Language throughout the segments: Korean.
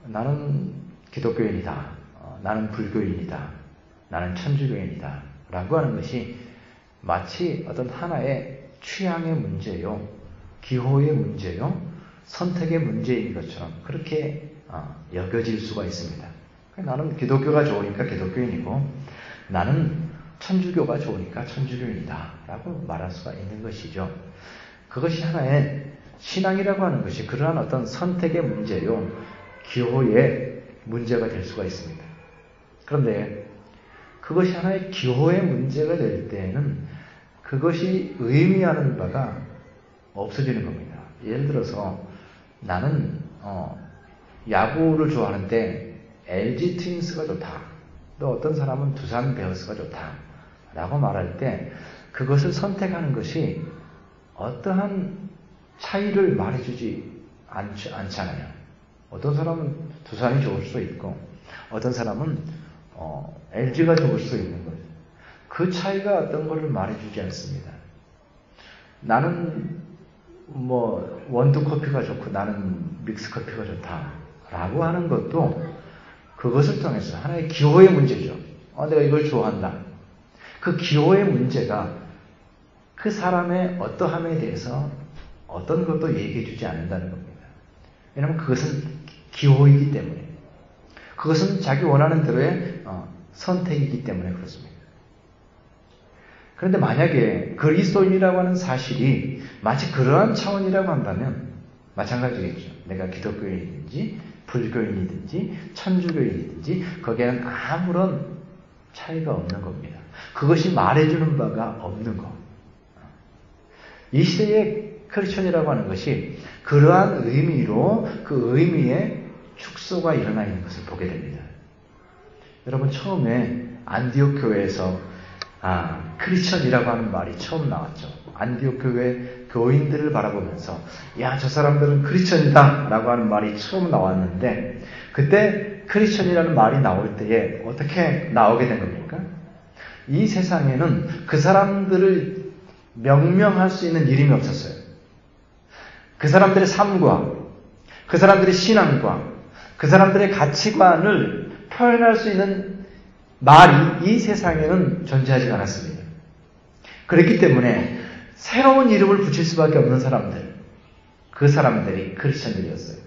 나는 기독교인이다, 나는 불교인이다, 나는 천주교인이다 라고 하는 것이 마치 어떤 하나의 취향의 문제요, 기호의 문제요, 선택의 문제인 것처럼 그렇게 여겨질 수가 있습니다. 나는 기독교가 좋으니까 기독교인이고 나는 천주교가 좋으니까 천주교인이다 라고 말할 수가 있는 것이죠. 그것이 하나의 신앙이라고 하는 것이 그러한 어떤 선택의 문제요, 기호의 문제가 될 수가 있습니다. 그런데 그것이 하나의 기호의 문제가 될 때에는 그것이 의미하는 바가 없어지는 겁니다. 예를 들어서 나는 야구를 좋아하는데 LG 트윈스가 좋다, 또 어떤 사람은 두산 베어스가 좋다 라고 말할 때 그것을 선택하는 것이 어떠한 차이를 말해주지 않잖아요. 어떤 사람은 두산이 좋을 수 있고 어떤 사람은 LG가 좋을 수 있는 거죠. 그 차이가 어떤 것을 말해주지 않습니다. 나는 원두 커피가 좋고 나는 믹스 커피가 좋다 라고 하는 것도 그것을 통해서 하나의 기호의 문제죠. 내가 이걸 좋아한다. 그 기호의 문제가 그 사람의 어떠함에 대해서 어떤 것도 얘기해 주지 않는다는 겁니다. 왜냐하면 그것은 기호이기 때문에, 그것은 자기 원하는 대로의 선택이기 때문에 그렇습니다. 그런데 만약에 그리스도인이라고 하는 사실이 마치 그러한 차원이라고 한다면 마찬가지겠죠. 내가 기독교인이든지 불교인이든지 천주교인이든지 거기에는 아무런 차이가 없는 겁니다. 그것이 말해주는 바가 없는 것. 이 시대의 크리스천이라고 하는 것이 그러한 의미로 그 의미의 축소가 일어나 있는 것을 보게 됩니다. 여러분, 처음에 안디옥 교회에서 크리스천이라고 하는 말이 처음 나왔죠. 안디옥 교회 교인들을 바라보면서 저 사람들은 크리스천이다 라고 하는 말이 처음 나왔는데, 그때 크리스천이라는 말이 나올 때에 어떻게 나오게 된 겁니까? 이 세상에는 그 사람들을 명명할 수 있는 이름이 없었어요. 그 사람들의 삶과 그 사람들의 신앙과 그 사람들의 가치관을 표현할 수 있는 말이 이 세상에는 존재하지 않았습니다. 그렇기 때문에 새로운 이름을 붙일 수밖에 없는 사람들, 그 사람들이 크리스천들이었어요.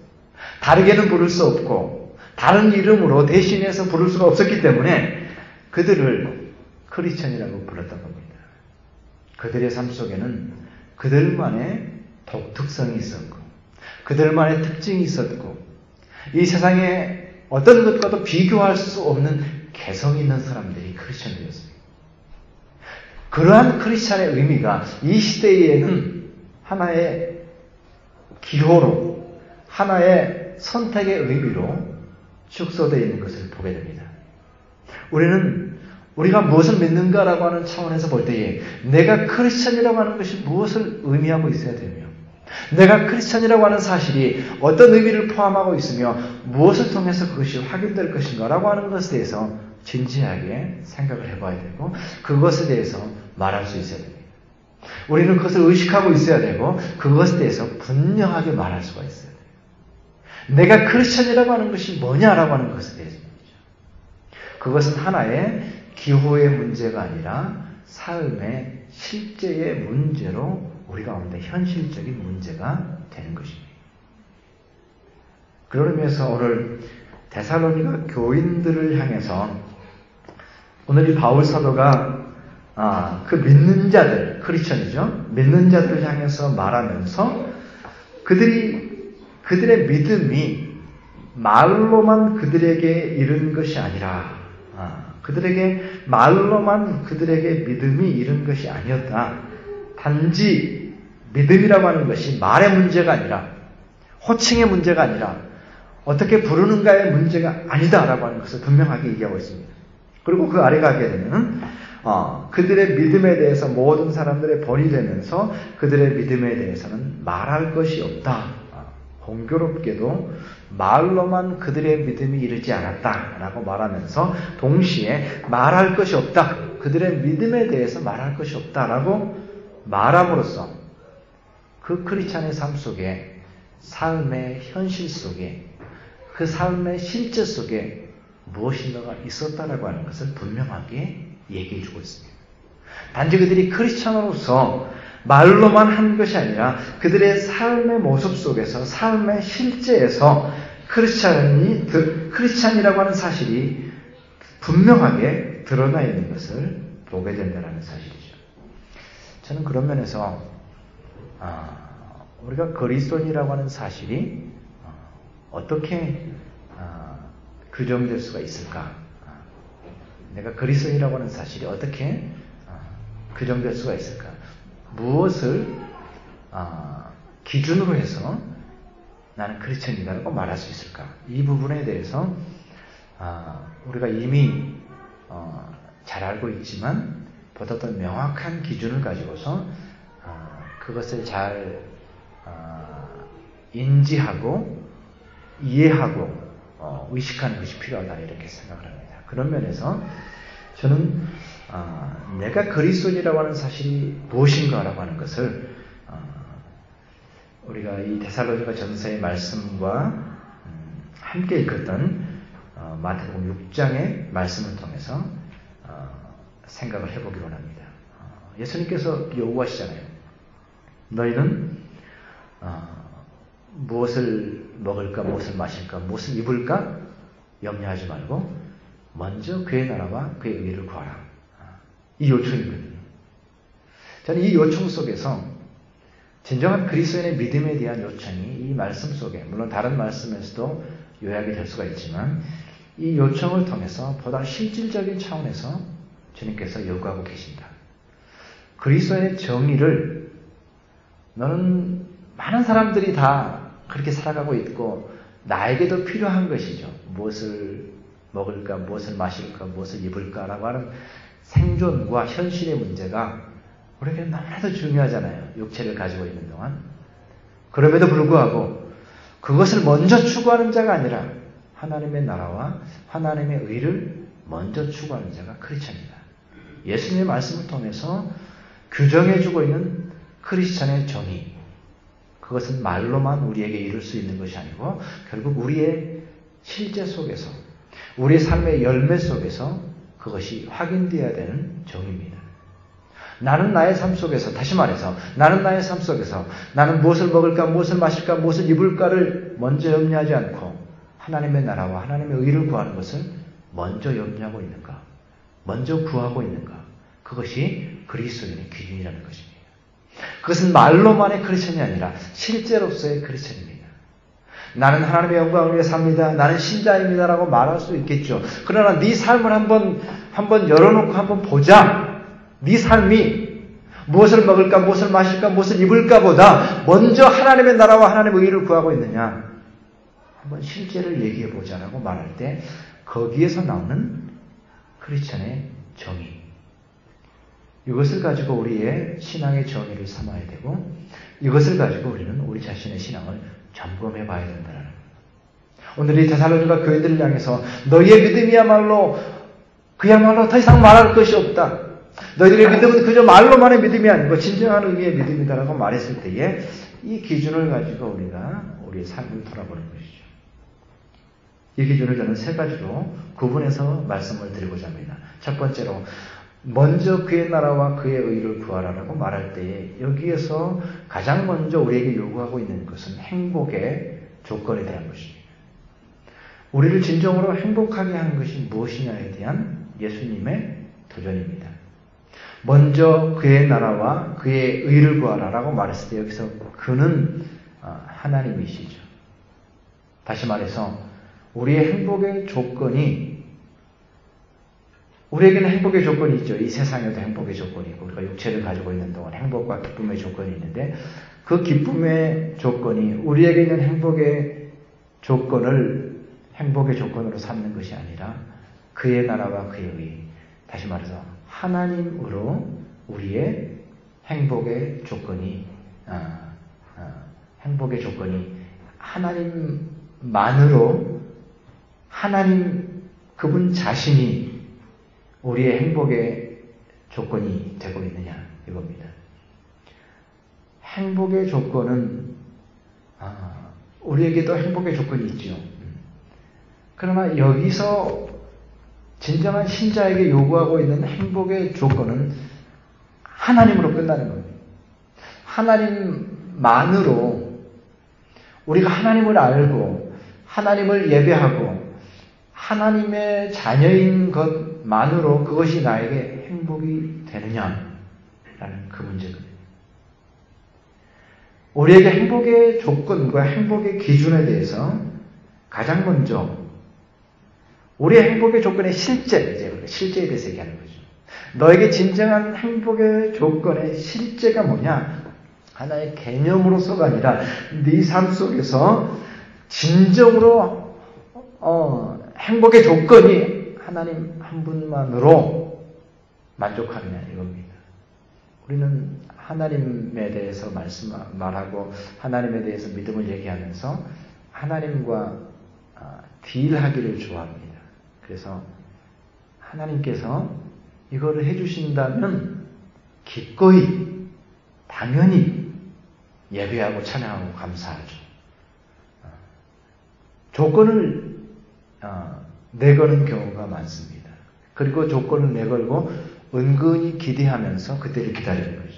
다르게는 부를 수 없고 다른 이름으로 대신해서 부를 수가 없었기 때문에 그들을 크리스천이라고 불렀던 겁니다. 그들의 삶 속에는 그들만의 독특성이 있었고 그들만의 특징이 있었고 이 세상에 어떤 것과도 비교할 수 없는 개성 있는 사람들이 크리스천이었습니다. 그러한 크리스천의 의미가 이 시대에는 하나의 기호로, 하나의 선택의 의미로 축소되어 있는 것을 보게 됩니다. 우리가 무엇을 믿는가라고 하는 차원에서 볼 때에 내가 크리스천이라고 하는 것이 무엇을 의미하고 있어야 되며, 내가 크리스천이라고 하는 사실이 어떤 의미를 포함하고 있으며 무엇을 통해서 그것이 확인될 것인가라고 하는 것에 대해서 진지하게 생각을 해봐야 되고 그것에 대해서 말할 수 있어야 됩니다. 우리는 그것을 의식하고 있어야 되고 그것에 대해서 분명하게 말할 수가 있어야 돼요. 내가 크리스천이라고 하는 것이 뭐냐라고 하는 것에 대해서 말이죠. 그것은 하나의 기호의 문제가 아니라 삶의 실제의 문제로 우리 가운데 현실적인 문제가 되는 것입니다. 그런 의미에서 오늘 데살로니가 교인들을 향해서 오늘 이 바울 사도가 그 믿는 자들, 크리스천이죠. 믿는 자들을 향해서 말하면서 그들의 믿음이 말로만 그들에게 이른 것이 아니라 말로만 그들에게 믿음이 이른 것이 아니었다. 단지 믿음이라고 하는 것이 말의 문제가 아니라 호칭의 문제가 아니라 어떻게 부르는가의 문제가 아니다라고 하는 것을 분명하게 얘기하고 있습니다. 그리고 그 아래 가게 되면 그들의 믿음에 대해서 모든 사람들의 본이 되면서 그들의 믿음에 대해서는 말할 것이 없다. 공교롭게도 말로만 그들의 믿음이 이르지 않았다라고 말하면서 동시에 말할 것이 없다. 그들의 믿음에 대해서 말할 것이 없다라고 말함으로써 그 크리스찬의 삶 속에, 삶의 현실 속에 그 삶의 실제 속에 무엇인가가 있었다라고 하는 것을 분명하게 얘기해 주고 있습니다. 단지 그들이 크리스찬으로서 말로만 한 것이 아니라 그들의 삶의 모습 속에서 삶의 실제에서 크리스찬이라고 하는 사실이 분명하게 드러나 있는 것을 보게 된다는 사실이죠. 저는 그런 면에서 우리가 그리스도인이라고 하는 사실이 어떻게 규정될 수가 있을까? 내가 그리스도인이라고 하는 사실이 어떻게 규정될 수가 있을까? 무엇을 기준으로 해서 나는 크리스천이다라고 말할 수 있을까? 이 부분에 대해서 우리가 이미 잘 알고 있지만 보다 더 명확한 기준을 가지고서 그것을 잘 인지하고 이해하고 의식하는 것이 필요하다 이렇게 생각을 합니다. 그런 면에서 저는 내가 그리스도인이라고 하는 사실이 무엇인가라고 하는 것을 우리가 이 데살로니가 전서의 말씀과 함께 읽었던 마태복음 6장의 말씀을 통해서 생각을 해보기로 합니다. 예수님께서 요구하시잖아요. 너희는 무엇을 먹을까, 무엇을 마실까, 무엇을 입을까 염려하지 말고 먼저 그의 나라와 그의 의를 구하라. 이 요청이거든요. 저는 이 요청 속에서 진정한 그리스도인의 믿음에 대한 요청이 이 말씀 속에, 물론 다른 말씀에서도 요약이 될 수가 있지만 이 요청을 통해서 보다 실질적인 차원에서 주님께서 요구하고 계십니다. 그리스도인의 정의를 너는 많은 사람들이 다 그렇게 살아가고 있고 나에게도 필요한 것이죠. 무엇을 먹을까, 무엇을 마실까, 무엇을 입을까라고 하는 생존과 현실의 문제가 우리에게 너무나도 중요하잖아요. 육체를 가지고 있는 동안. 그럼에도 불구하고 그것을 먼저 추구하는 자가 아니라 하나님의 나라와 하나님의 의를 먼저 추구하는 자가 크리스천이다. 예수님의 말씀을 통해서 규정해주고 있는 크리스천의 정의, 그것은 말로만 우리에게 이룰 수 있는 것이 아니고 결국 우리의 실제 속에서, 우리의 삶의 열매 속에서 그것이 확인되어야 되는 정의입니다. 나는 나의 삶 속에서, 다시 말해서 나는 나의 삶 속에서 나는 무엇을 먹을까, 무엇을 마실까, 무엇을 입을까를 먼저 염려하지 않고 하나님의 나라와 하나님의 의를 구하는 것을 먼저 염려하고 있는가, 먼저 구하고 있는가, 그것이 그리스도인의 기준이라는 것입니다. 그것은 말로만의 크리스천이 아니라 실제로서의 크리스천입니다. 나는 하나님의 영광을 위해 삽니다. 나는 신자입니다라고 말할 수 있겠죠. 그러나 네 삶을 한번 열어놓고 한번 보자. 네 삶이 무엇을 먹을까, 무엇을 마실까, 무엇을 입을까 보다 먼저 하나님의 나라와 하나님의 의를 구하고 있느냐, 한번 실제를 얘기해 보자라고 말할 때 거기에서 나오는 크리스천의 정의, 이것을 가지고 우리의 신앙의 정의를 삼아야 되고 이것을 가지고 우리는 우리 자신의 신앙을 점검해 봐야 된다는 겁니다. 오늘 이 데살로니가 교회들을 향해서 너희의 믿음이야말로 그야말로 더 이상 말할 것이 없다. 너희들의 믿음은 그저 말로만의 믿음이 아니고 진정한 의미의 믿음이다라고 말했을 때에 이 기준을 가지고 우리가 우리의 삶을 돌아보는 것이죠. 이 기준을 저는 세 가지로 구분해서 말씀을 드리고자 합니다. 첫 번째로 먼저 그의 나라와 그의 의를 구하라라고 말할 때에 여기에서 가장 먼저 우리에게 요구하고 있는 것은 행복의 조건에 대한 것입니다. 우리를 진정으로 행복하게 하는 것이 무엇이냐에 대한 예수님의 도전입니다. 먼저 그의 나라와 그의 의를 구하라라고 말했을 때 여기서 그는 하나님이시죠. 다시 말해서 우리의 행복의 조건이, 우리에게는 행복의 조건이 있죠. 이 세상에도 행복의 조건이 있고 우리가 육체를 가지고 있는 동안 행복과 기쁨의 조건이 있는데 그 기쁨의 조건이 우리에게 있는 행복의 조건을 행복의 조건으로 삼는 것이 아니라 그의 나라와 그의 의, 다시 말해서 하나님으로 우리의 행복의 조건이 하나님만으로, 하나님 그분 자신이 우리의 행복의 조건이 되고 있느냐 이겁니다. 행복의 조건은 우리에게도 행복의 조건이 있죠. 그러나 여기서 진정한 신자에게 요구하고 있는 행복의 조건은 하나님으로 끝나는 겁니다. 하나님만으로 우리가 하나님을 알고 하나님을 예배하고 하나님의 자녀인 것만으로 그것이 나에게 행복이 되느냐라는 그 문제거든요. 우리에게 행복의 조건과 행복의 기준에 대해서 가장 먼저 우리의 행복의 조건의 실제에 대해서 얘기하는 거죠. 너에게 진정한 행복의 조건의 실제가 뭐냐? 하나의 개념으로서가 아니라 네 삶 속에서 진정으로 행복의 조건이 하나님 한 분만으로 만족하느냐 이겁니다. 우리는 하나님에 대해서 말하고 하나님에 대해서 믿음을 얘기하면서 하나님과 딜하기를 좋아합니다. 그래서 하나님께서 이거를 해주신다면 기꺼이 당연히 예배하고 찬양하고 감사하죠. 조건을 내거는 경우가 많습니다. 그리고 조건을 내걸고 은근히 기대하면서 그때를 기다리는 거죠.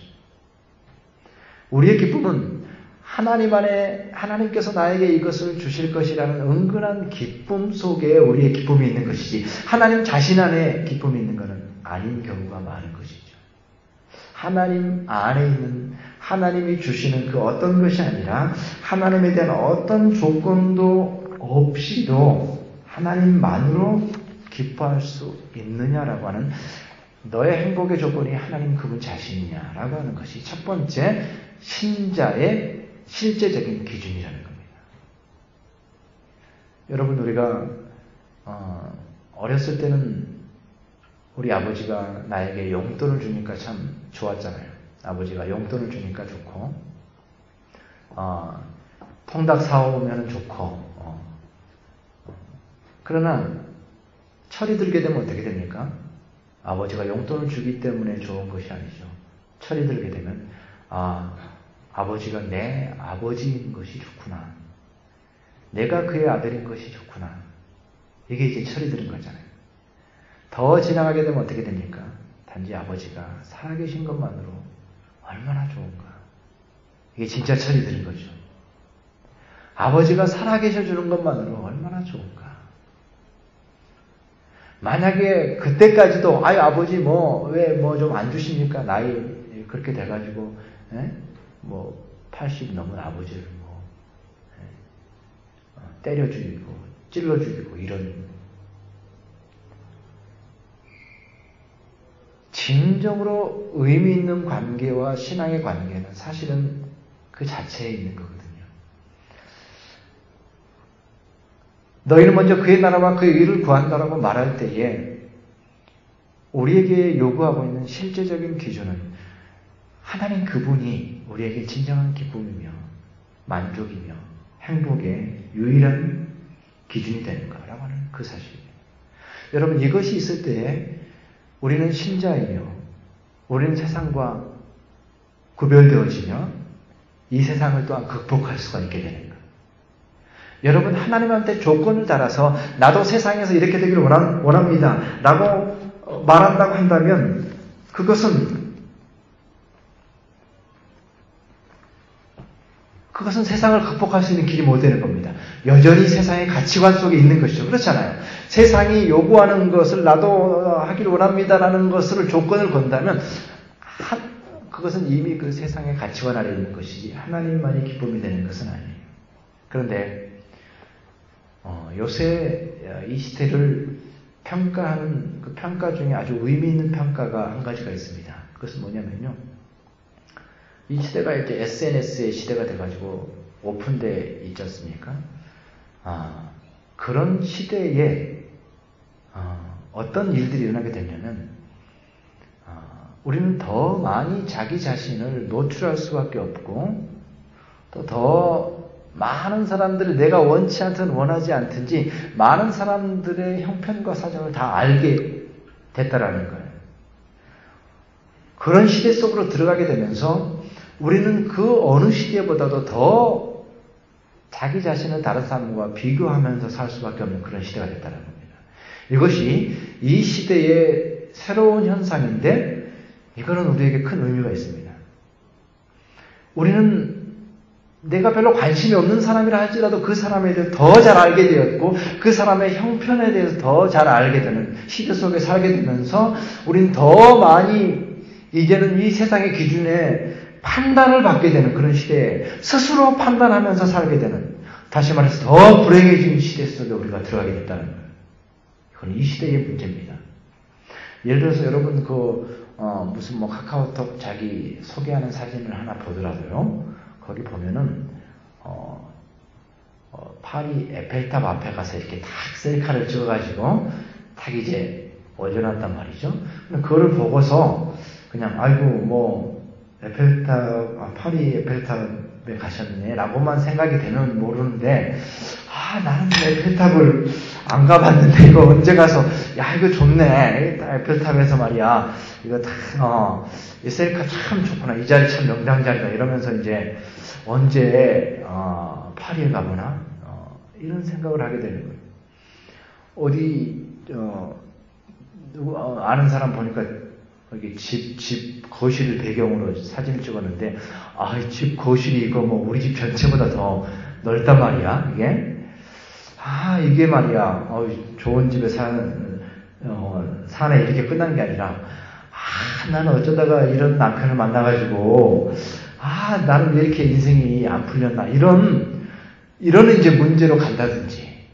우리의 기쁨은 하나님 안에 하나님께서 나에게 이것을 주실 것이라는 은근한 기쁨 속에 우리의 기쁨이 있는 것이지 하나님 자신 안에 기쁨이 있는 것은 아닌 경우가 많은 것이죠. 하나님 안에 있는 하나님이 주시는 그 어떤 것이 아니라 하나님에 대한 어떤 조건도 없이도 하나님만으로 기뻐할 수 있느냐라고 하는 너의 행복의 조건이 하나님 그분 자신이냐라고 하는 것이 첫 번째 신자의 실제적인 기준이라는 겁니다. 여러분 우리가 어렸을 때는 우리 아버지가 나에게 용돈을 주니까 참 좋았잖아요. 아버지가 용돈을 주니까 좋고 통닭 사오면 좋고 그러나 철이 들게 되면 어떻게 됩니까? 아버지가 용돈을 주기 때문에 좋은 것이 아니죠. 철이 들게 되면 아버지가 내 아버지인 것이 좋구나. 내가 그의 아들인 것이 좋구나. 이게 이제 철이 드는 거잖아요. 더 지나가게 되면 어떻게 됩니까? 단지 아버지가 살아계신 것만으로 얼마나 좋은가. 이게 진짜 철이 드는 거죠. 아버지가 살아계셔 주는 것만으로 얼마나 좋은가. 만약에 그때까지도 아버지 왜 좀 안 주십니까? 나이 그렇게 돼가지고 80 넘은 아버지를 때려 죽이고 찔러 죽이고 이런 진정으로 의미 있는 관계와 신앙의 관계는 사실은 그 자체에 있는 거거든요. 너희는 먼저 그의 나라와 그의 의를 구한다라고 말할 때에 우리에게 요구하고 있는 실제적인 기준은 하나님 그분이 우리에게 진정한 기쁨이며 만족이며 행복의 유일한 기준이 되는가라고 하는 그 사실입니다. 여러분 이것이 있을 때에 우리는 신자이며 우리는 세상과 구별되어지며 이 세상을 또한 극복할 수가 있게 되는 거예요. 여러분 하나님한테 조건을 달아서 나도 세상에서 이렇게 되기를 원합니다 라고 말한다고 한다면 그것은 세상을 극복할 수 있는 길이 못 되는 겁니다. 여전히 세상의 가치관 속에 있는 것이죠. 그렇잖아요. 세상이 요구하는 것을 나도 하기를 원합니다라는 것을 조건을 건다면 그것은 이미 그 세상의 가치관 아래에 있는 것이지 하나님만이 기쁨이 되는 것은 아니에요. 그런데 요새 이 시대를 평가하는 그 평가 중에 아주 의미 있는 평가가 한 가지가 있습니다. 그것은 뭐냐면요. 이 시대가 이제 SNS의 시대가 돼가지고 오픈돼 있지 않습니까? 그런 시대에 어떤 일들이 일어나게 되냐면 우리는 더 많이 자기 자신을 노출할 수밖에 없고 또 더 많은 사람들을 내가 원치 않든 원하지 않든지 많은 사람들의 형편과 사정을 다 알게 됐다라는 거예요. 그런 시대 속으로 들어가게 되면서 우리는 그 어느 시대보다도 더 자기 자신을 다른 사람과 비교하면서 살 수밖에 없는 그런 시대가 됐다는 겁니다. 이것이 이 시대의 새로운 현상인데 이거는 우리에게 큰 의미가 있습니다. 우리는 내가 별로 관심이 없는 사람이라 할지라도 그 사람에 대해서 더 잘 알게 되었고 그 사람의 형편에 대해서 더 잘 알게 되는 시대 속에 살게 되면서 우리는 더 많이 이제는 이 세상의 기준에 판단을 받게 되는 그런 시대에 스스로 판단하면서 살게 되는, 다시 말해서 더 불행해진 시대 속에 우리가 들어가게 됐다는 거예요. 이건 이 시대의 문제입니다. 예를 들어서 여러분 무슨 카카오톡 자기 소개하는 사진을 하나 보더라도요. 거기 보면은 파리 에펠탑 앞에 가서 이렇게 딱 셀카를 찍어가지고 딱 이제 올려놨단 말이죠. 그거를 보고서 그냥 파리 에펠탑에 가셨네 라고만 생각이 되면 모르는데, 나는 에펠탑을 안 가봤는데 이거 언제 가서 이거 좋네, 에펠탑에서 말이야 이거 이 셀카 참 좋구나, 이 자리 참 명당 자리다 이러면서 이제 언제 파리에 가보나 이런 생각을 하게 되는 거예요. 어디 누구 아는 사람 보니까 여기 집 거실을 배경으로 사진을 찍었는데, 집 거실이 이거 우리 집 전체보다 더 넓단 말이야, 이게. 이게 말이야, 좋은 집에 사네, 이렇게 끝난 게 아니라, 나는 어쩌다가 이런 남편을 만나가지고, 나는 왜 이렇게 인생이 안 풀렸나, 이런 이제 문제로 간다든지,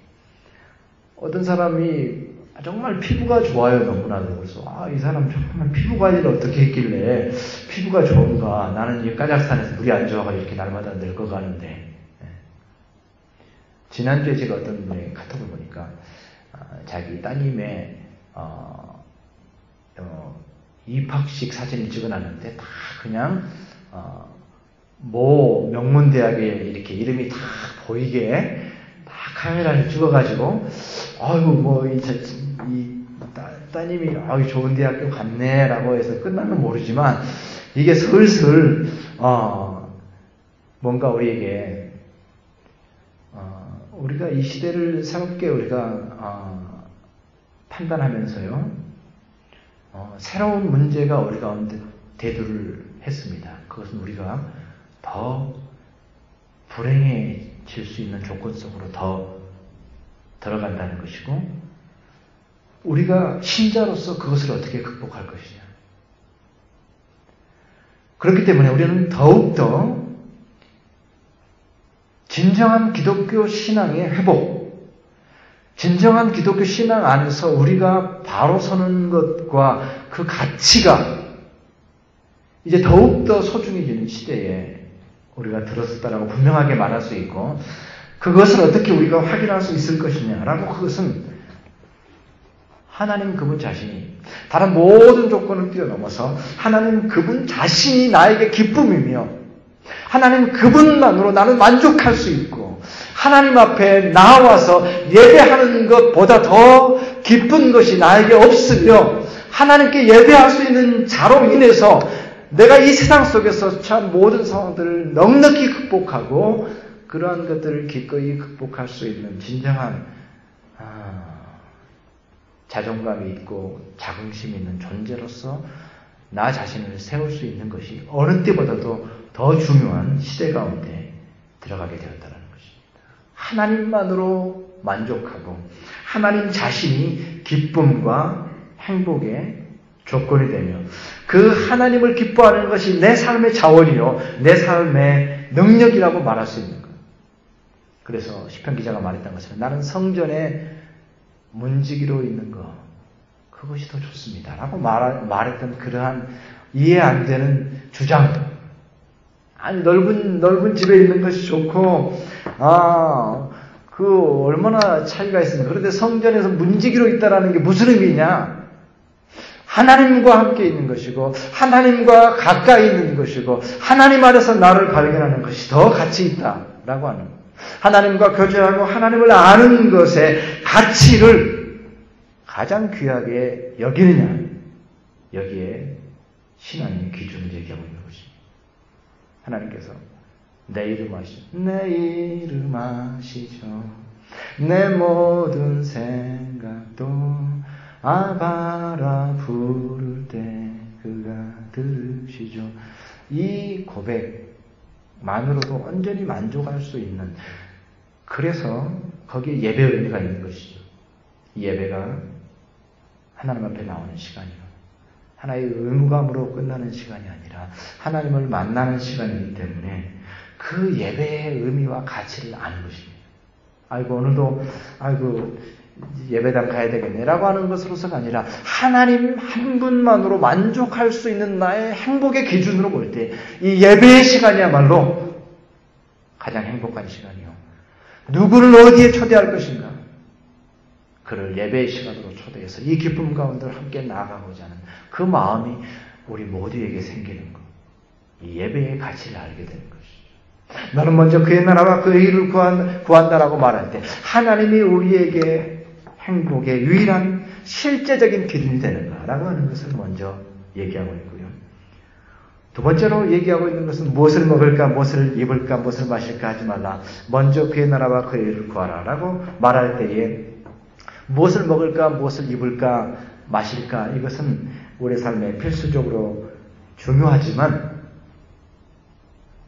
어떤 사람이 정말 피부가 좋아요, 너무나도. 그래서 이 사람 정말 피부 관리를 어떻게 했길래 피부가 좋은가, 나는 이 카자흐스탄에서 물이 안 좋아가지고 이렇게 날마다 늙어가는데. 지난주에 제가 어떤 분의 카톡을 보니까 자기 따님의 입학식 사진을 찍어놨는데 다 그냥 모 명문대학에 이렇게 이름이 다 보이게 다 카메라를 찍어가지고 따님이 좋은 대학교 갔네 라고 해서 끝나면 모르지만, 이게 슬슬 뭔가 우리에게 우리가 이 시대를 새롭게 우리가 판단하면서요, 새로운 문제가 우리 가운데 대두를 했습니다. 그것은 우리가 더 불행해질 수 있는 조건 속으로 더 들어간다는 것이고, 우리가 신자로서 그것을 어떻게 극복할 것이냐. 그렇기 때문에 우리는 더욱더 진정한 기독교 신앙의 회복, 진정한 기독교 신앙 안에서 우리가 바로 서는 것과 그 가치가 이제 더욱더 소중해지는 시대에 우리가 들어섰다라고 분명하게 말할 수 있고, 그것을 어떻게 우리가 확인할 수 있을 것이냐라고, 그것은 하나님 그분 자신이 다른 모든 조건을 뛰어넘어서 하나님 그분 자신이 나에게 기쁨이며, 하나님 그분만으로 나는 만족할 수 있고, 하나님 앞에 나와서 예배하는 것보다 더 기쁜 것이 나에게 없으며, 하나님께 예배할 수 있는 자로 인해서 내가 이 세상 속에서 참 모든 상황들을 넉넉히 극복하고 그러한 것들을 기꺼이 극복할 수 있는 진정한 자존감이 있고 자긍심이 있는 존재로서 나 자신을 세울 수 있는 것이 어느 때보다도 더 중요한 시대 가운데 들어가게 되었다는 것입니다. 하나님만으로 만족하고 하나님 자신이 기쁨과 행복의 조건이 되며, 그 하나님을 기뻐하는 것이 내 삶의 자원이요 내 삶의 능력이라고 말할 수 있는 것. 그래서 시편 기자가 말했던 것처럼 나는 성전에 문지기로 있는 것, 그것이 더 좋습니다 라고 말했던 그러한 이해 안 되는 주장. 넓은 집에 있는 것이 좋고 그 얼마나 차이가 있습니까? 그런데 성전에서 문지기로 있다라는 게 무슨 의미냐? 하나님과 함께 있는 것이고 하나님과 가까이 있는 것이고 하나님 안에서 나를 발견하는 것이 더 가치 있다라고 하는 거예요. 하나님과 교제하고 하나님을 아는 것의 가치를 가장 귀하게 여기느냐, 여기에 신앙의 기준을 얘기하고 있는 것입니다. 하나님께서 내 이름 아시죠? 내 이름 아시죠? 내 모든 생각도 아바라 부를 때 그가 들으시죠. 이 고백만으로도 온전히 만족할 수 있는, 그래서 거기에 예배 의미가 있는 것이죠. 이 예배가 하나님 앞에 나오는 시간이요, 하나의 의무감으로 끝나는 시간이 아니라 하나님을 만나는 시간이기 때문에 그 예배의 의미와 가치를 아는 것입니다. 아이고 오늘도 예배당 가야 되겠네 라고 하는 것으로서가 아니라 하나님 한 분만으로 만족할 수 있는 나의 행복의 기준으로 볼 때 이 예배의 시간이야말로 가장 행복한 시간이요, 누구를 어디에 초대할 것인가, 그를 예배의 시간으로 초대해서 이 기쁨 가운데 함께 나아가고자 하는 그 마음이 우리 모두에게 생기는 것, 이 예배의 가치를 알게 되는 것이죠. 너는 먼저 그의 나라와 그의 일을 구한다라고 말할 때 하나님이 우리에게 행복의 유일한 실제적인 기준이 되는가라고 하는 것을 먼저 얘기하고 있고요. 두 번째로 얘기하고 있는 것은 무엇을 먹을까, 무엇을 입을까, 무엇을 마실까 하지 말라. 먼저 그의 나라와 그의 일을 구하라 라고 말할 때에 무엇을 먹을까, 무엇을 입을까, 마실까, 이것은 우리 삶에 필수적으로 중요하지만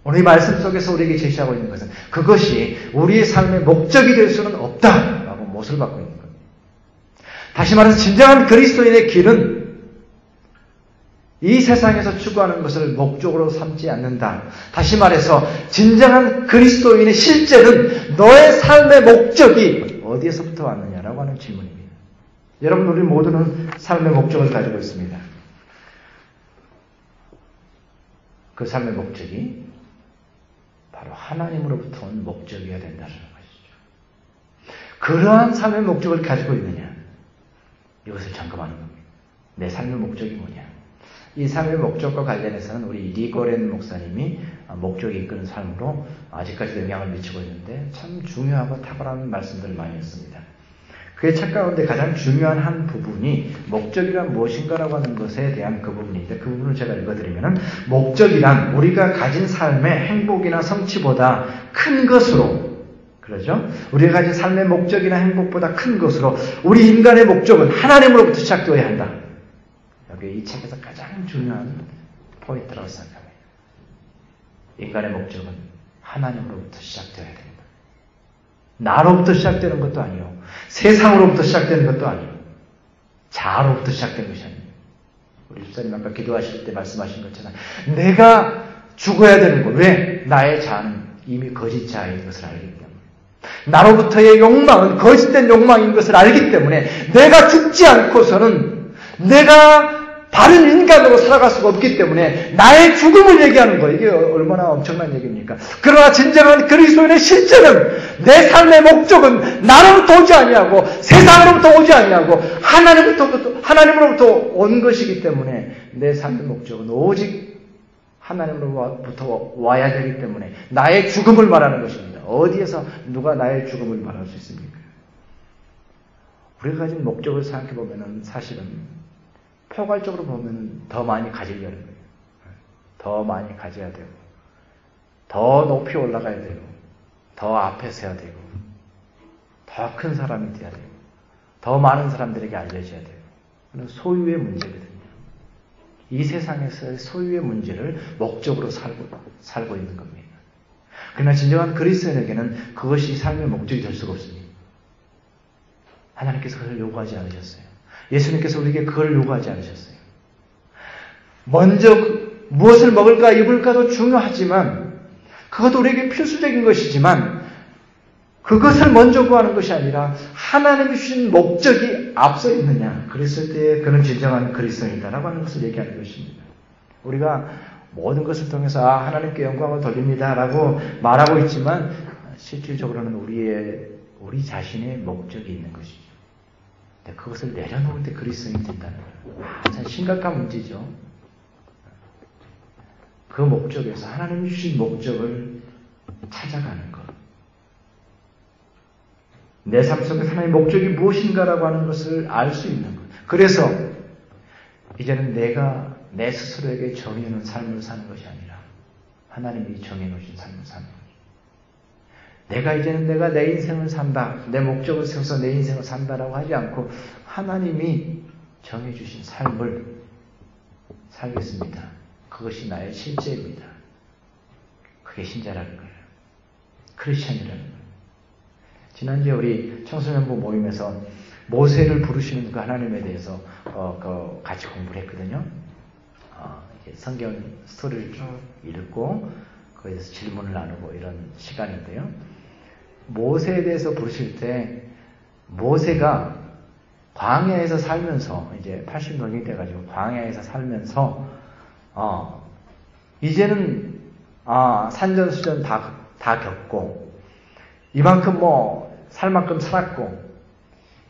오늘 이 말씀 속에서 우리에게 제시하고 있는 것은 그것이 우리의 삶의 목적이 될 수는 없다라고 못을 받고 있는 겁니다. 다시 말해서 진정한 그리스도인의 길은 이 세상에서 추구하는 것을 목적으로 삼지 않는다. 다시 말해서 진정한 그리스도인의 실제는 너의 삶의 목적이 어디에서부터 왔느냐라고 하는 질문입니다. 여러분, 우리 모두는 삶의 목적을 가지고 있습니다. 그 삶의 목적이 바로 하나님으로부터 온 목적이어야 된다는 것이죠. 그러한 삶의 목적을 가지고 있느냐, 이것을 점검하는 겁니다. 내 삶의 목적이 뭐냐. 이 삶의 목적과 관련해서는 우리 리고렌 목사님이 목적이 이끄는 삶으로 아직까지도 영향을 미치고 있는데 참 중요하고 탁월한 말씀들을 많이 했습니다. 그의 책 가운데 가장 중요한 한 부분이 목적이란 무엇인가라고 하는 것에 대한 그 부분인데, 그 부분을 제가 읽어드리면은, 목적이란 우리가 가진 삶의 행복이나 성취보다 큰 것으로, 그러죠? 우리가 가진 삶의 목적이나 행복보다 큰 것으로 우리 인간의 목적은 하나님으로부터 시작되어야 한다. 여기 이 책에서 가장 중요한 포인트라고 생각합니다. 인간의 목적은 하나님으로부터 시작되어야 됩니다. 나로부터 시작되는 것도 아니요, 세상으로부터 시작되는 것도 아니요, 자아로부터 시작된 것이 아니에요. 우리 집사님 아까 기도하실 때 말씀하신 것처럼 내가 죽어야 되는 거. 왜? 나의 자아는 이미 거짓 자아인 것을 알기 때문에, 나로부터의 욕망은 거짓된 욕망인 것을 알기 때문에 내가 죽지 않고서는 내가 바른 인간으로 살아갈 수가 없기 때문에 나의 죽음을 얘기하는 거예요. 이게 얼마나 엄청난 얘기입니까? 그러나 진정한 그리스도인의 실제는 내 삶의 목적은 나로부터 오지 아니하고 세상으로부터 오지 아니하고 하나님으로부터 온 것이기 때문에 내 삶의 목적은 오직 하나님으로부터 와야 되기 때문에 나의 죽음을 말하는 것입니다. 어디에서 누가 나의 죽음을 말할 수 있습니까? 우리가 가진 목적을 생각해 보면은 사실은 포괄적으로 보면 더 많이 가지려는 거예요. 더 많이 가져야 되고, 더 높이 올라가야 되고, 더 앞에 서야 되고, 더 큰 사람이 돼야 되고, 더 많은 사람들에게 알려져야 되고, 그런 소유의 문제거든요. 이 세상에서의 소유의 문제를 목적으로 살고 있는 겁니다. 그러나 진정한 그리스도인에게는 그것이 삶의 목적이 될 수가 없습니다. 하나님께서 그걸 요구하지 않으셨어요. 예수님께서 우리에게 그걸 요구하지 않으셨어요. 먼저 무엇을 먹을까 입을까도 중요하지만, 그것도 우리에게 필수적인 것이지만, 그것을 먼저 구하는 것이 아니라 하나님이 주신 목적이 앞서 있느냐, 그랬을 때 그는 진정한 그리스도인이다라고 하는 것을 얘기하는 것입니다. 우리가 모든 것을 통해서 하나님께 영광을 돌립니다라고 말하고 있지만 실질적으로는 우리 자신의 목적이 있는 것이죠. 그것을 내려놓을 때 그리스도인이 된다는 거예요. 참 심각한 문제죠. 그 목적에서 하나님이 주신 목적을 찾아가는 것. 내 삶 속에 하나님의 목적이 무엇인가라고 하는 것을 알 수 있는 것. 그래서 이제는 내가 내 스스로에게 정의하는 삶을 사는 것이 아니라 하나님이 정해놓으신 삶을 사는 거죠. 내가 이제는 내가 내 인생을 산다, 내 목적을 세워서 내 인생을 산다라고 하지 않고 하나님이 정해주신 삶을 살겠습니다. 그것이 나의 실제입니다. 그게 신자라는 거예요. 크리스천이라는 거예요. 지난주에 우리 청소년부 모임에서 모세를 부르시는 그 하나님에 대해서 같이 공부를 했거든요. 성경 스토리를 쭉 읽고 거기에서 질문을 나누고 이런 시간인데요. 모세에 대해서 부르실 때 모세가 광야에서 살면서 이제 80년이 돼가지고 광야에서 살면서 이제는 산전수전 다 겪고 이만큼 살 만큼 살았고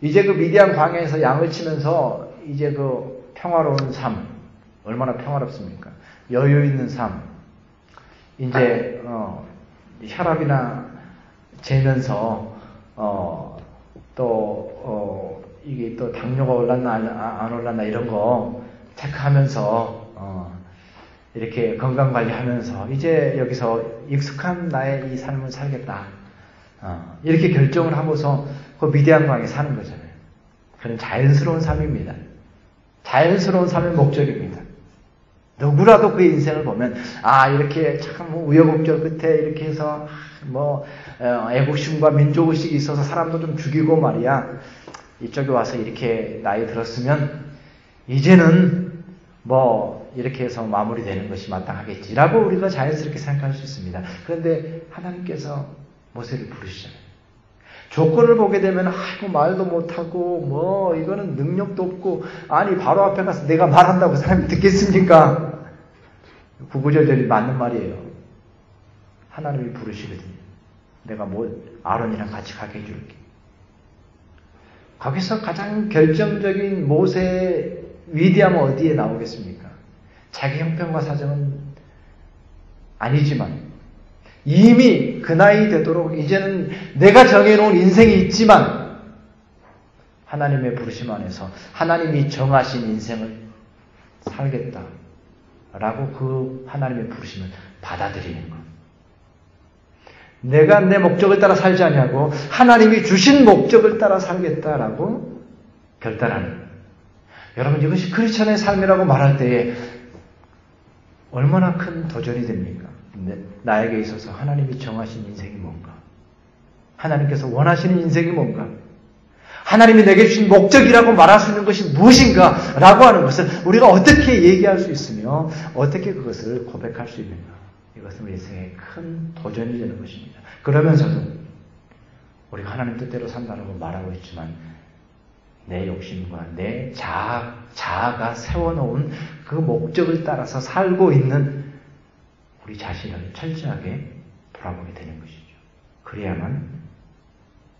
이제 그 미디안 광야에서 양을 치면서 이제 그 평화로운 삶 얼마나 평화롭습니까? 여유 있는 삶 이제 혈압이나 재면서 이게 또 당뇨가 올랐나 안 올랐나 이런 거 체크하면서 이렇게 건강 관리하면서 이제 여기서 익숙한 나의 이 삶을 살겠다. 이렇게 결정을 하고서 그 미디안 광야에 사는 거잖아요. 그런 자연스러운 삶입니다. 자연스러운 삶의 목적입니다. 누구라도 그 인생을 보면 이렇게 참 우여곡절 끝에 이렇게 해서 애국심과 민족의식이 있어서 사람도 좀 죽이고 말이야 이쪽에 와서 이렇게 나이 들었으면 이제는 이렇게 해서 마무리되는 것이 마땅하겠지라고 우리가 자연스럽게 생각할 수 있습니다. 그런데 하나님께서 모세를 부르시잖아요. 조건을 보게 되면 말도 못하고 이거는 능력도 없고 바로 앞에 가서 내가 말한다고 사람이 듣겠습니까? 구구절절이 맞는 말이에요. 하나님이 부르시거든요. 내가 아론이랑 같이 가게 해줄게. 거기서 가장 결정적인 모세의 위대함은 어디에 나오겠습니까? 자기 형편과 사정은 아니지만 이미 그 나이 되도록 이제는 내가 정해놓은 인생이 있지만 하나님의 부르심 안에서 하나님이 정하신 인생을 살겠다라고 그 하나님의 부르심을 받아들이는 것. 내가 내 목적을 따라 살지 않냐고 하나님이 주신 목적을 따라 살겠다라고 결단하는 거예요. 여러분 이것이 크리스천의 삶이라고 말할 때에 얼마나 큰 도전이 됩니까? 나에게 있어서 하나님이 정하신 인생이 뭔가? 하나님께서 원하시는 인생이 뭔가? 하나님이 내게 주신 목적이라고 말할 수 있는 것이 무엇인가? 라고 하는 것을 우리가 어떻게 얘기할 수 있으며 어떻게 그것을 고백할 수 있는가? 이것은 우리 인생의 큰 도전이 되는 것입니다. 그러면서도 우리가 하나님 뜻대로 산다고 말하고 있지만 내 욕심과 내 자아가 세워놓은 그 목적을 따라서 살고 있는 우리 자신을 철저하게 돌아보게 되는 것이죠. 그래야만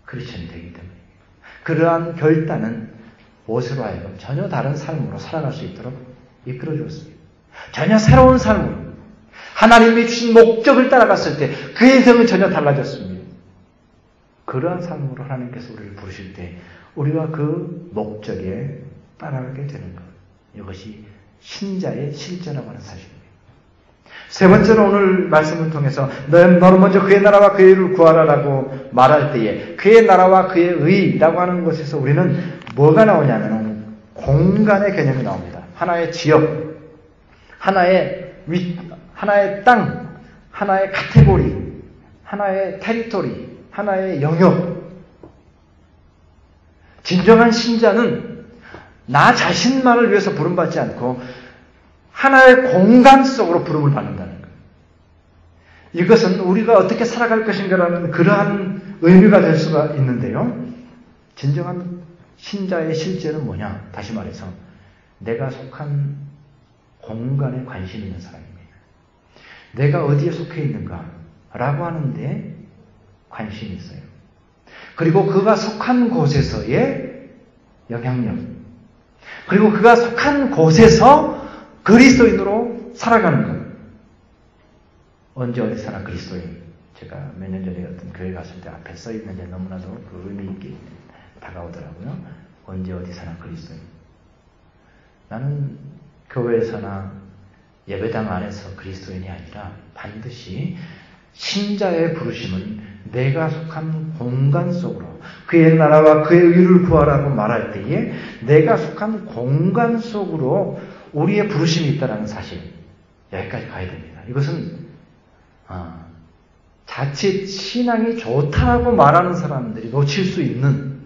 크리스천이 되기 때문입니다. 그러한 결단은 모세로 하여금 전혀 다른 삶으로 살아갈 수 있도록 이끌어 주었습니다. 전혀 새로운 삶으로 하나님이 주신 목적을 따라갔을 때 그 인생은 전혀 달라졌습니다. 그러한 삶으로 하나님께서 우리를 부르실 때 우리가 그 목적에 따라가게 되는 것. 이것이 신자의 실제라고 하는 사실입니다. 세 번째로 오늘 말씀을 통해서 너는 먼저 그의 나라와 그의 의를 구하라라고 말할 때에 그의 나라와 그의 의라고 하는 것에서 우리는 뭐가 나오냐면 공간의 개념이 나옵니다. 하나의 지역, 하나의 땅, 하나의 카테고리, 하나의 테리토리, 하나의 영역. 진정한 신자는 나 자신만을 위해서 부름받지 않고 하나의 공간 속으로 부름을 받는다는 거예요. 이것은 우리가 어떻게 살아갈 것인가라는 그러한 의미가 될 수가 있는데요. 진정한 신자의 실제는 뭐냐? 다시 말해서 내가 속한 공간에 관심 있는 사람입니다. 내가 어디에 속해 있는가? 라고 하는데 관심이 있어요. 그리고 그가 속한 곳에서의 영향력. 그리고 그가 속한 곳에서 그리스도인으로 살아가는 것. 언제 어디 사나 그리스도인. 제가 몇 년 전에 어떤 교회 갔을 때 앞에 써 있는 게 너무나도 그 의미 있게 다가오더라고요. 언제 어디 사나 그리스도인. 나는 교회에서나 예배당 안에서 그리스도인이 아니라 반드시 신자의 부르심은 내가 속한 공간 속으로 그의 나라와 그의 의를 구하라고 말할 때에 내가 속한 공간 속으로 우리의 부르심이 있다는 사실, 여기까지 가야 됩니다. 이것은 자칫 신앙이 좋다라고 말하는 사람들이 놓칠 수 있는,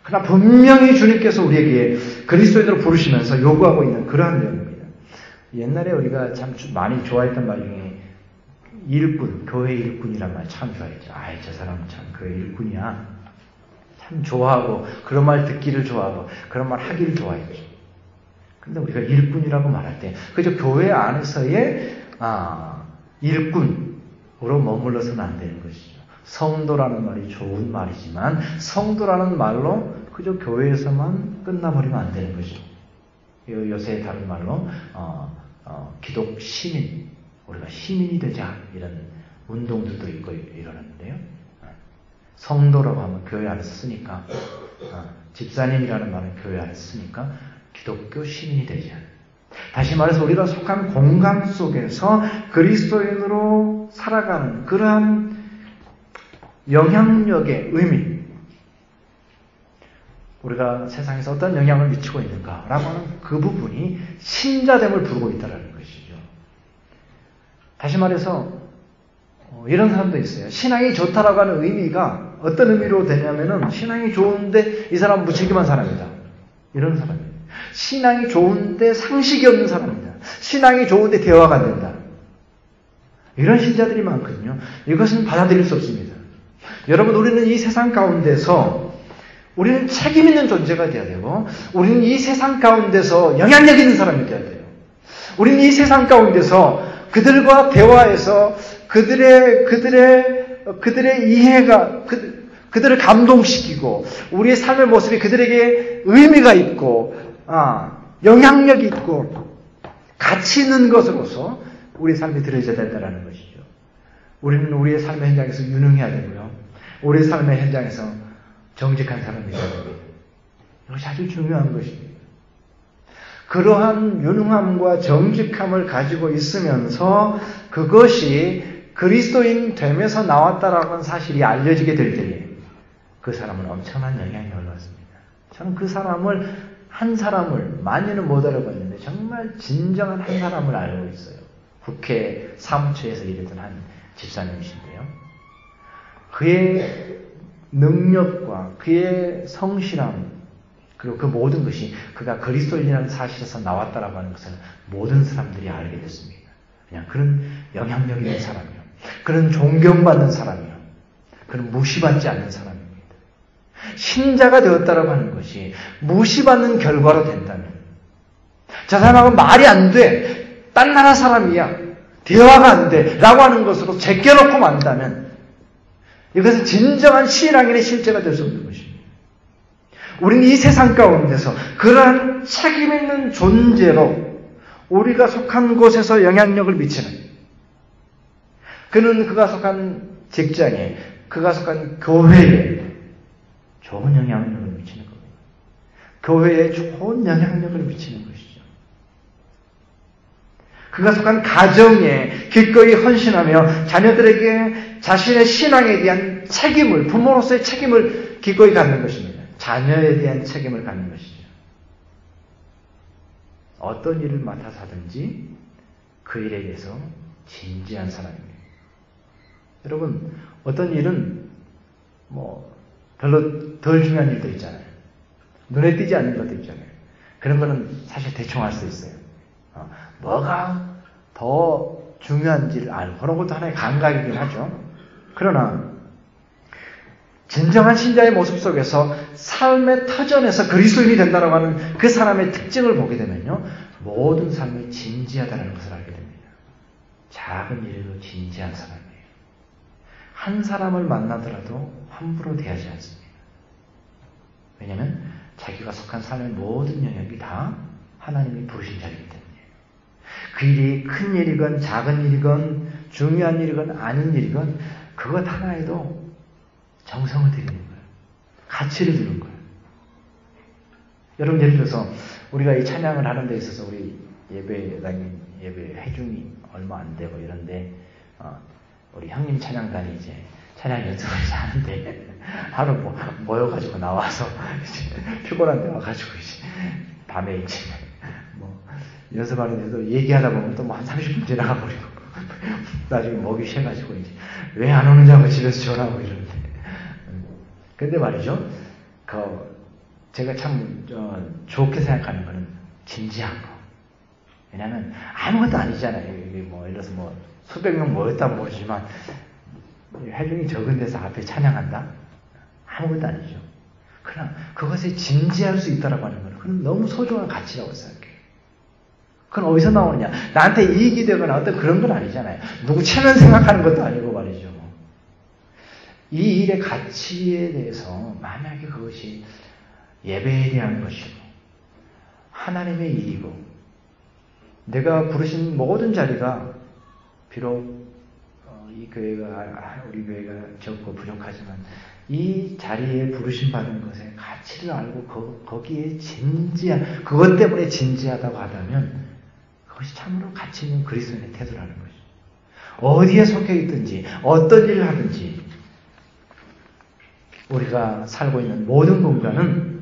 그러나 분명히 주님께서 우리에게 그리스도인으로 부르시면서 요구하고 있는 그러한 내용입니다. 옛날에 우리가 참 많이 좋아했던 말 중에 일꾼, 교회 일꾼이란 말 참 좋아했죠. 아이, 저 사람은 참 교회 일꾼이야. 참 좋아하고, 그런 말 듣기를 좋아하고, 그런 말 하기를 좋아했죠. 근데 우리가 일꾼이라고 말할 때, 그저 교회 안에서의, 일꾼으로 머물러서는 안 되는 것이죠. 성도라는 말이 좋은 말이지만, 성도라는 말로 그저 교회에서만 끝나버리면 안 되는 것이죠. 요새 다른 말로, 기독 시민, 우리가 시민이 되자, 이런 운동들도 있고 이러는데요. 성도라고 하면 교회 안에서 쓰니까, 집사님이라는 말은 교회 안에서 쓰니까 기독교 시민이 되자. 다시 말해서 우리가 속한 공간 속에서 그리스도인으로 살아가는 그러한 영향력의 의미, 우리가 세상에서 어떤 영향을 미치고 있는가라고 하는 그 부분이 신자됨을 부르고 있다는 것이죠. 다시 말해서 이런 사람도 있어요. 신앙이 좋다라고 하는 의미가 어떤 의미로 되냐면은 신앙이 좋은데 이 사람은 무책임한 사람이다. 이런 사람이에요. 신앙이 좋은데 상식이 없는 사람이다. 신앙이 좋은데 대화가 안 된다. 이런 신자들이 많거든요. 이것은 받아들일 수 없습니다. 여러분, 우리는 이 세상 가운데서 우리는 책임 있는 존재가 되어야 되고, 우리는 이 세상 가운데서 영향력 있는 사람이 되어야 돼요. 우리는 이 세상 가운데서 그들과 대화해서 그들의 이해가, 그들을 감동시키고, 우리의 삶의 모습이 그들에게 의미가 있고, 영향력이 있고, 가치 있는 것으로서 우리의 삶이 들어져야 된다는 것이죠. 우리는 우리의 삶의 현장에서 유능해야 되고요. 우리의 삶의 현장에서 정직한 사람이 되어야 됩니다. 이것이 아주 중요한 것입니다. 그러한 유능함과 정직함을 가지고 있으면서 그것이 그리스도인 되면서 나왔다라고 하는 사실이 알려지게 될 때에 그 사람은 엄청난 영향력을 얻습니다. 저는 그 사람을, 한 사람을 많이는 못 알아봤는데 정말 진정한 한 사람을 알고 있어요. 국회 사무처에서 일했던 한 집사님이신데요. 그의 능력과 그의 성실함, 그리고 그 모든 것이 그가 그리스도인이라는 사실에서 나왔다라고 하는 것을 모든 사람들이 알게 됐습니다. 그냥 그런 영향력 있는 사람이요. 그런 존경받는 사람이요. 그런 무시받지 않는 사람입니다. 신자가 되었다라고 하는 것이 무시받는 결과로 된다면, 저 사람하고 말이 안 돼, 딴 나라 사람이야, 대화가 안 돼 라고 하는 것으로 제껴놓고 만다면 이것은 진정한 신앙인의 실제가 될 수 없는 것입니다. 우리는 이 세상 가운데서 그러한 책임 있는 존재로 우리가 속한 곳에서 영향력을 미치는, 그가 속한 직장에, 그가 속한 교회에 좋은 영향력을 미치는 겁니다. 교회에 좋은 영향력을 미치는 것이죠. 그가 속한 가정에 기꺼이 헌신하며 자녀들에게 자신의 신앙에 대한 책임을, 부모로서의 책임을 기꺼이 갖는 것입니다. 자녀에 대한 책임을 갖는 것이죠. 어떤 일을 맡아서 하든지 그 일에 대해서 진지한 사람입니다. 여러분, 어떤 일은 별로 덜 중요한 일도 있잖아요. 눈에 띄지 않는 것도 있잖아요. 그런 거는 사실 대충 알 수 있어요. 뭐가 더 중요한지를 알고, 그런 것도 하나의 감각이긴 하죠. 그러나 진정한 신자의 모습 속에서 삶의 터전에서 그리스도인이 된다고 하는 그 사람의 특징을 보게 되면요, 모든 삶이 진지하다는 것을 알게 됩니다. 작은 일에도 진지한 사람이에요. 한 사람을 만나더라도 함부로 대하지 않습니다. 왜냐하면 자기가 속한 삶의 모든 영역이 다 하나님이 부르신 자리이기 때문에, 그 일이 큰 일이건 작은 일이건 중요한 일이건 아닌 일이건 그것 하나에도 정성을 들이는 거예요. 가치를 두는 거예요. 여러분, 예를 들어서 우리가 이 찬양을 하는 데 있어서 우리 예배 회중이 얼마 안 되고 이런데 우리 형님 찬양단이 이제 찬양 연습을 하는데 하루 모여가지고 나와서 이제 피곤한데 와가지고 이제 밤에 이제 연습하는데도 얘기하다 보면 또 한 30분 지나가 버리고 나중에 목이 쉬어가지고 이제 왜 안 오느냐고 하고 집에서 전화하고 이러는데 근데 말이죠 제가 참 좋게 생각하는 거는 진지한 거. 왜냐하면 아무것도 아니잖아요. 이게 예를 들어서 수백 명 모였다 모르지만 회중이 적은 데서 앞에 찬양한다? 아무것도 아니죠. 그러나 그것에 진지할 수 있다라고 하는 거는 그건 너무 소중한 가치라고 생각해요. 그건 어디서 나오느냐? 나한테 이익이 되거나 어떤 그런 건 아니잖아요. 누구 체면 생각하는 것도 아니고 말이죠. 이 일의 가치에 대해서 만약에 그것이 예배에 대한 것이고 하나님의 일이고 내가 부르신 모든 자리가 비록 이 교회가 우리 교회가 적고 부족하지만 이 자리에 부르심 받은 것의 가치를 알고 거기에 진지한 그것 때문에 진지하다고 하다면 그것이 참으로 가치 있는 그리스도인의 태도라는 거죠. 어디에 속해 있든지 어떤 일을 하든지 우리가 살고 있는 모든 공간은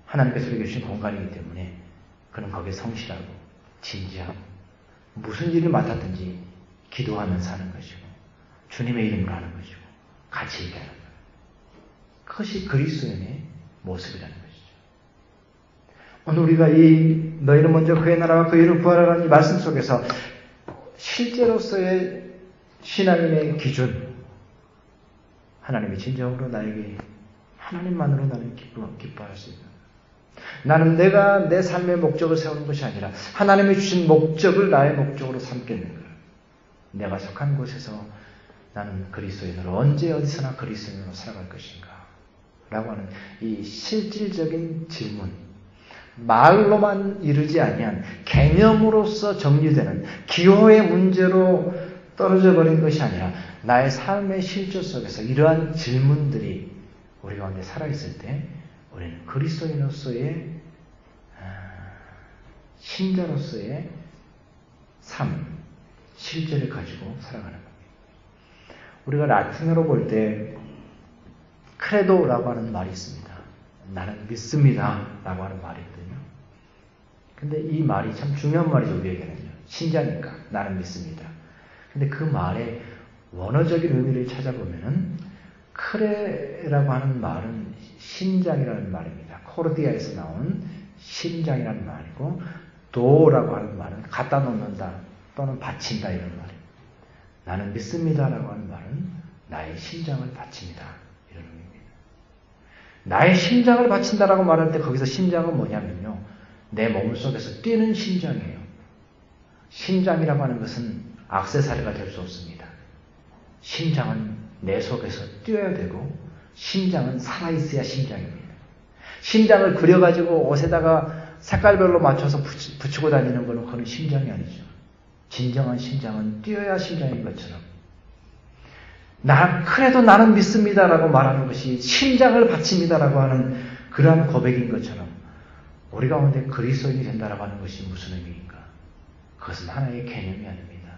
하나님께서 우리에게 주신 공간이기 때문에 그는 거기에 성실하고 진지하고 무슨 일을 맡았든지 기도하면서 하는 것이고 주님의 이름으로 하는 것이고 같이 얘기하는 거예요. 그것이 그리스도인의 모습이라는 것이죠. 오늘 우리가 너희는 먼저 그의 나라와 그의 일을 구하라는 이 말씀 속에서 실제로서의 신앙인의 기준 하나님이 진정으로 나에게 하나님만으로 나는 기뻐할 수 있는 나는 내가 내 삶의 목적을 세우는 것이 아니라 하나님이 주신 목적을 나의 목적으로 삼겠는 거야. 내가 속한 곳에서 나는 그리스도인으로 언제 어디서나 그리스도인으로 살아갈 것인가 라고 하는 이 실질적인 질문 말로만 이르지 아니한 개념으로서 정리되는 기호의 문제로 떨어져 버린 것이 아니라 나의 삶의 실조 속에서 이러한 질문들이 우리 가운데 살아있을 때 우리는 그리스도인으로서의 신자로서의 삶, 실제를 가지고 살아가는 겁니다. 우리가 라틴어로 볼 때 크레도라고 하는 말이 있습니다. 나는 믿습니다 라고 하는 말이 있거든요. 근데 이 말이 참 중요한 말이죠. 우리에게는요. 신자니까 나는 믿습니다. 근데 그 말의 원어적인 의미를 찾아보면은 크레라고 하는 말은 심장이라는 말입니다. 코르디아에서 나온 심장이라는 말이고 도라고 하는 말은 갖다 놓는다 또는 바친다 이런 말입니다. 나는 믿습니다라고 하는 말은 나의 심장을 바칩니다. 이런 의미입니다. 나의 심장을 바친다라고 말할 때 거기서 심장은 뭐냐면요. 내 몸속에서 뛰는 심장이에요. 심장이라고 하는 것은 액세서리가 될 수 없습니다. 심장은 내 속에서 뛰어야 되고 심장은 살아있어야 심장입니다. 심장을 그려가지고 옷에다가 색깔별로 맞춰서 붙이고 다니는 것은 그건 심장이 아니죠. 진정한 심장은 뛰어야 심장인 것처럼 그래도 나는 믿습니다라고 말하는 것이 심장을 바칩니다라고 하는 그러한 고백인 것처럼 우리 가운데 그리스도인이 된다라고 하는 것이 무슨 의미인가? 그것은 하나의 개념이 아닙니다.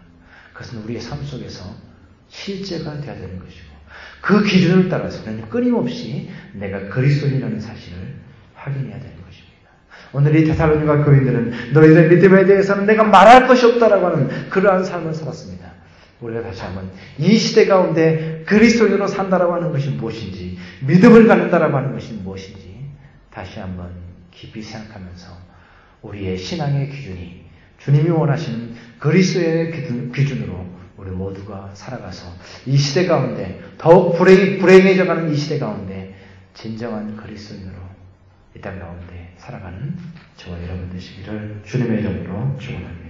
그것은 우리의 삶 속에서 실제가 되어야 되는 것이고 그 기준을 따라서는 끊임없이 내가 그리스도인이라는 사실을 확인해야 되는 것입니다. 오늘 이 데살로니가 교인들은 너희들의 믿음에 대해서는 내가 말할 것이 없다라고 하는 그러한 삶을 살았습니다. 우리가 다시 한번 이 시대 가운데 그리스도인으로 산다라고 하는 것이 무엇인지 믿음을 갖는다라고 하는 것이 무엇인지 다시 한번 깊이 생각하면서 우리의 신앙의 기준이 주님이 원하시는 그리스도의 기준으로 우리 모두가 살아가서 이 시대 가운데 더욱 불행해져가는 이 시대 가운데 진정한 그리스도인으로 이 땅 가운데 살아가는 저와 여러분 되시기를 주님의 이름으로 축원합니다.